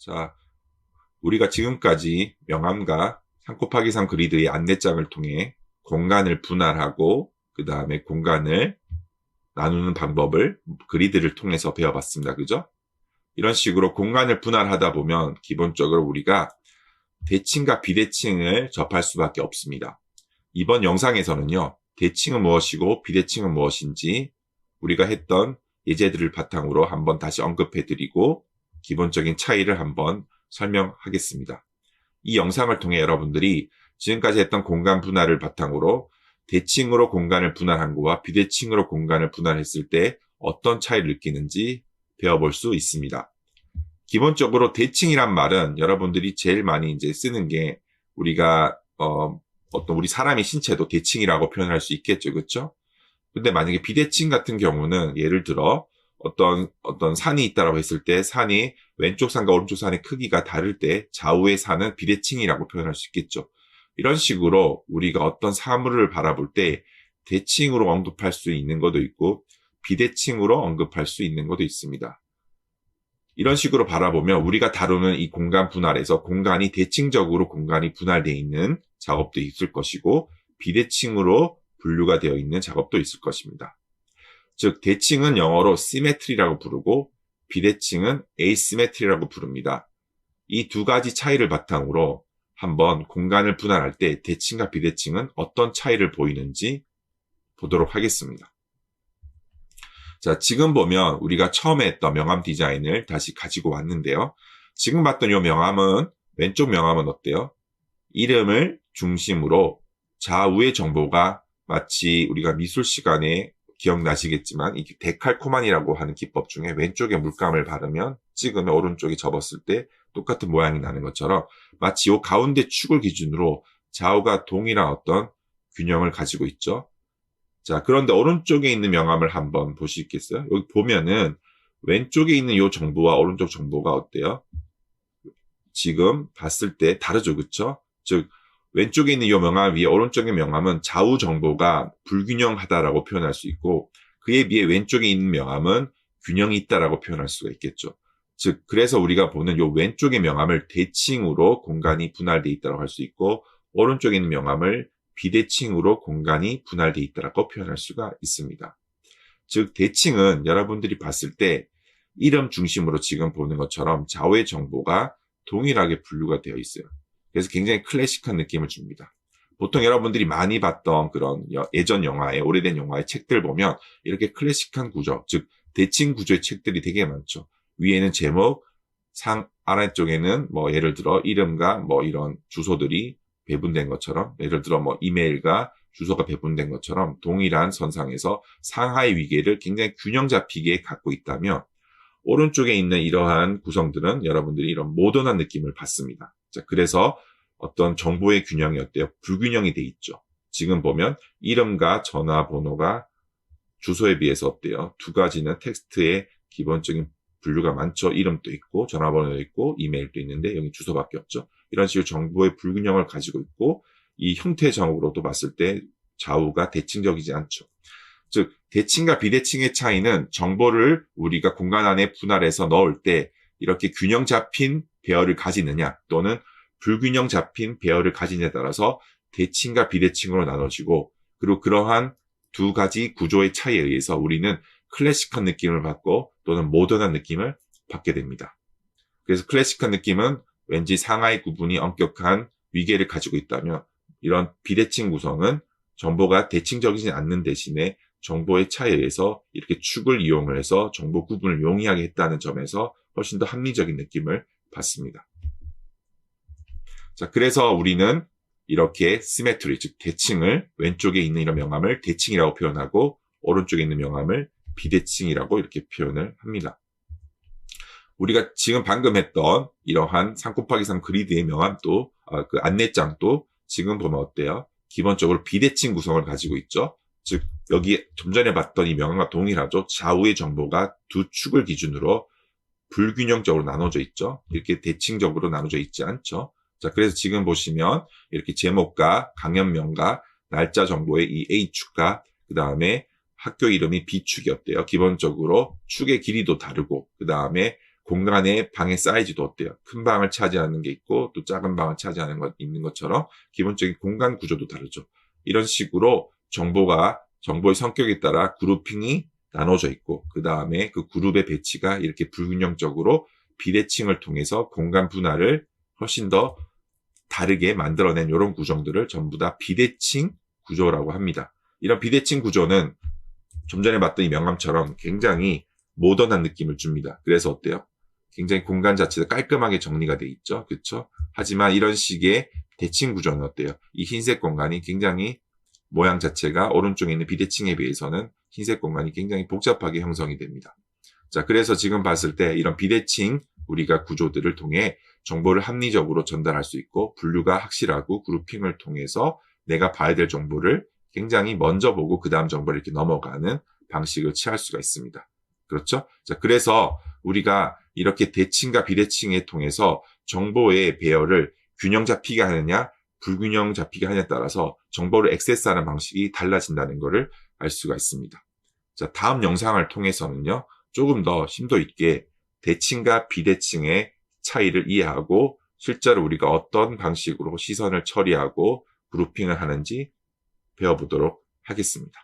자, 우리가 지금까지 명암과 3 곱하기 3 그리드의 안내장을 통해 공간을 분할하고 그 다음에 공간을 나누는 방법을 그리드를 통해서 배워봤습니다. 그죠? 이런 식으로 공간을 분할하다 보면 기본적으로 우리가 대칭과 비대칭을 접할 수밖에 없습니다. 이번 영상에서는요, 대칭은 무엇이고 비대칭은 무엇인지 우리가 했던 예제들을 바탕으로 한번 다시 언급해드리고 기본적인 차이를 한번 설명하겠습니다. 이 영상을 통해 여러분들이 지금까지 했던 공간 분할을 바탕으로 대칭으로 공간을 분할한 것과 비대칭으로 공간을 분할했을 때 어떤 차이를 느끼는지 배워볼 수 있습니다. 기본적으로 대칭이란 말은 여러분들이 제일 많이 이제 쓰는 게 우리가 어떤 우리 사람의 신체도 대칭이라고 표현할 수 있겠죠, 그렇죠? 근데 만약에 비대칭 같은 경우는 예를 들어 어떤 산이 있다라고 했을 때 산이 왼쪽 산과 오른쪽 산의 크기가 다를 때 좌우의 산은 비대칭이라고 표현할 수 있겠죠. 이런 식으로 우리가 어떤 사물을 바라볼 때 대칭으로 언급할 수 있는 것도 있고 비대칭으로 언급할 수 있는 것도 있습니다. 이런 식으로 바라보면 우리가 다루는 이 공간 분할에서 공간이 대칭적으로 공간이 분할되어 있는 작업도 있을 것이고 비대칭으로 분류가 되어 있는 작업도 있을 것입니다. 즉 대칭은 영어로 symmetry라고 부르고 비대칭은 asymmetry라고 부릅니다. 이 두 가지 차이를 바탕으로 한번 공간을 분할할 때 대칭과 비대칭은 어떤 차이를 보이는지 보도록 하겠습니다. 자, 지금 보면 우리가 처음에 했던 명암 디자인을 다시 가지고 왔는데요. 지금 봤던 이 명암은 왼쪽 명암은 어때요? 이름을 중심으로 좌우의 정보가 마치 우리가 미술 시간에 기억나시겠지만 이 데칼코마니라고 하는 기법 중에 왼쪽에 물감을 바르면 찍으면 오른쪽에 접었을 때 똑같은 모양이 나는 것처럼 마치 이 가운데 축을 기준으로 좌우가 동일한 어떤 균형을 가지고 있죠. 자, 그런데 오른쪽에 있는 명암을 한번 보시겠어요? 여기 보면은 왼쪽에 있는 이 정보와 오른쪽 정보가 어때요? 지금 봤을 때 다르죠, 그쵸? 즉 왼쪽에 있는 이 명암 위에 오른쪽의 명암은 좌우 정보가 불균형하다라고 표현할 수 있고 그에 비해 왼쪽에 있는 명암은 균형이 있다라고 표현할 수가 있겠죠. 즉 그래서 우리가 보는 이 왼쪽의 명암을 대칭으로 공간이 분할되어 있다고 할 수 있고 오른쪽에 있는 명암을 비대칭으로 공간이 분할되어 있다고 표현할 수가 있습니다. 즉 대칭은 여러분들이 봤을 때 이름 중심으로 지금 보는 것처럼 좌우의 정보가 동일하게 분류가 되어 있어요. 그래서 굉장히 클래식한 느낌을 줍니다. 보통 여러분들이 많이 봤던 그런 예전 영화의 오래된 영화의 책들 보면 이렇게 클래식한 구조, 즉 대칭 구조의 책들이 되게 많죠. 위에는 제목, 아래쪽에는 뭐 예를 들어 이름과 뭐 이런 주소들이 배분된 것처럼 예를 들어 뭐 이메일과 주소가 배분된 것처럼 동일한 선상에서 상하의 위계를 굉장히 균형 잡히게 갖고 있다면 오른쪽에 있는 이러한 구성들은 여러분들이 이런 모던한 느낌을 받습니다. 자, 그래서 어떤 정보의 균형이 어때요? 불균형이 돼 있죠. 지금 보면 이름과 전화번호가 주소에 비해서 어때요? 두 가지는 텍스트의 기본적인 분류가 많죠. 이름도 있고 전화번호도 있고 이메일도 있는데 여기 주소밖에 없죠. 이런 식으로 정보의 불균형을 가지고 있고 이 형태적으로도 봤을 때 좌우가 대칭적이지 않죠. 즉 대칭과 비대칭의 차이는 정보를 우리가 공간 안에 분할해서 넣을 때 이렇게 균형 잡힌 배열을 가지느냐 또는 불균형 잡힌 배열을 가지느냐에 따라서 대칭과 비대칭으로 나눠지고 그리고 그러한 두 가지 구조의 차이에 의해서 우리는 클래식한 느낌을 받고 또는 모던한 느낌을 받게 됩니다. 그래서 클래식한 느낌은 왠지 상하의 구분이 엄격한 위계를 가지고 있다면 이런 비대칭 구성은 정보가 대칭적이지 않는 대신에 정보의 차이에 의해서 이렇게 축을 이용을 해서 정보 구분을 용이하게 했다는 점에서 훨씬 더 합리적인 느낌을 받습니다. 자, 그래서 우리는 이렇게 시메트리, 즉 대칭을 왼쪽에 있는 이런 명암을 대칭이라고 표현하고 오른쪽에 있는 명암을 비대칭이라고 이렇게 표현을 합니다. 우리가 지금 방금 했던 이러한 3 곱하기 3 그리드의 명암도 그 안내장도 지금 보면 어때요? 기본적으로 비대칭 구성을 가지고 있죠. 즉 여기 좀 전에 봤던 이 명암과 동일하죠. 좌우의 정보가 두 축을 기준으로 불균형적으로 나눠져 있죠. 이렇게 대칭적으로 나눠져 있지 않죠. 자, 그래서 지금 보시면 이렇게 제목과 강연명과 날짜 정보의 이 A축과 그 다음에 학교 이름이 B축이 어때요? 기본적으로 축의 길이도 다르고 그 다음에 공간의 방의 사이즈도 어때요? 큰 방을 차지하는 게 있고 또 작은 방을 차지하는 것 있는 것처럼 기본적인 공간 구조도 다르죠. 이런 식으로 정보의 성격에 따라 그룹핑이 나눠져 있고 그 다음에 그 그룹의 배치가 이렇게 불균형적으로 비대칭을 통해서 공간 분할을 훨씬 더 다르게 만들어낸 이런 구조들을 전부 다 비대칭 구조라고 합니다. 이런 비대칭 구조는 좀 전에 봤던 이 명암처럼 굉장히 모던한 느낌을 줍니다. 그래서 어때요? 굉장히 공간 자체가 깔끔하게 정리가 돼 있죠. 그렇죠? 하지만 이런 식의 대칭 구조는 어때요? 이 흰색 공간이 굉장히 모양 자체가 오른쪽에 있는 비대칭에 비해서는 흰색 공간이 굉장히 복잡하게 형성이 됩니다. 자, 그래서 지금 봤을 때 이런 비대칭 우리가 구조들을 통해 정보를 합리적으로 전달할 수 있고 분류가 확실하고 그룹핑을 통해서 내가 봐야 될 정보를 굉장히 먼저 보고 그 다음 정보를 이렇게 넘어가는 방식을 취할 수가 있습니다. 그렇죠? 자, 그래서 우리가 이렇게 대칭과 비대칭에 통해서 정보의 배열을 균형 잡히게 하느냐 불균형 잡히게 하느냐에 따라서 정보를 액세스하는 방식이 달라진다는 것을 알 수가 있습니다. 자, 다음 영상을 통해서는요, 조금 더 심도 있게 대칭과 비대칭의 차이를 이해하고 실제로 우리가 어떤 방식으로 시선을 처리하고 그룹핑을 하는지 배워보도록 하겠습니다.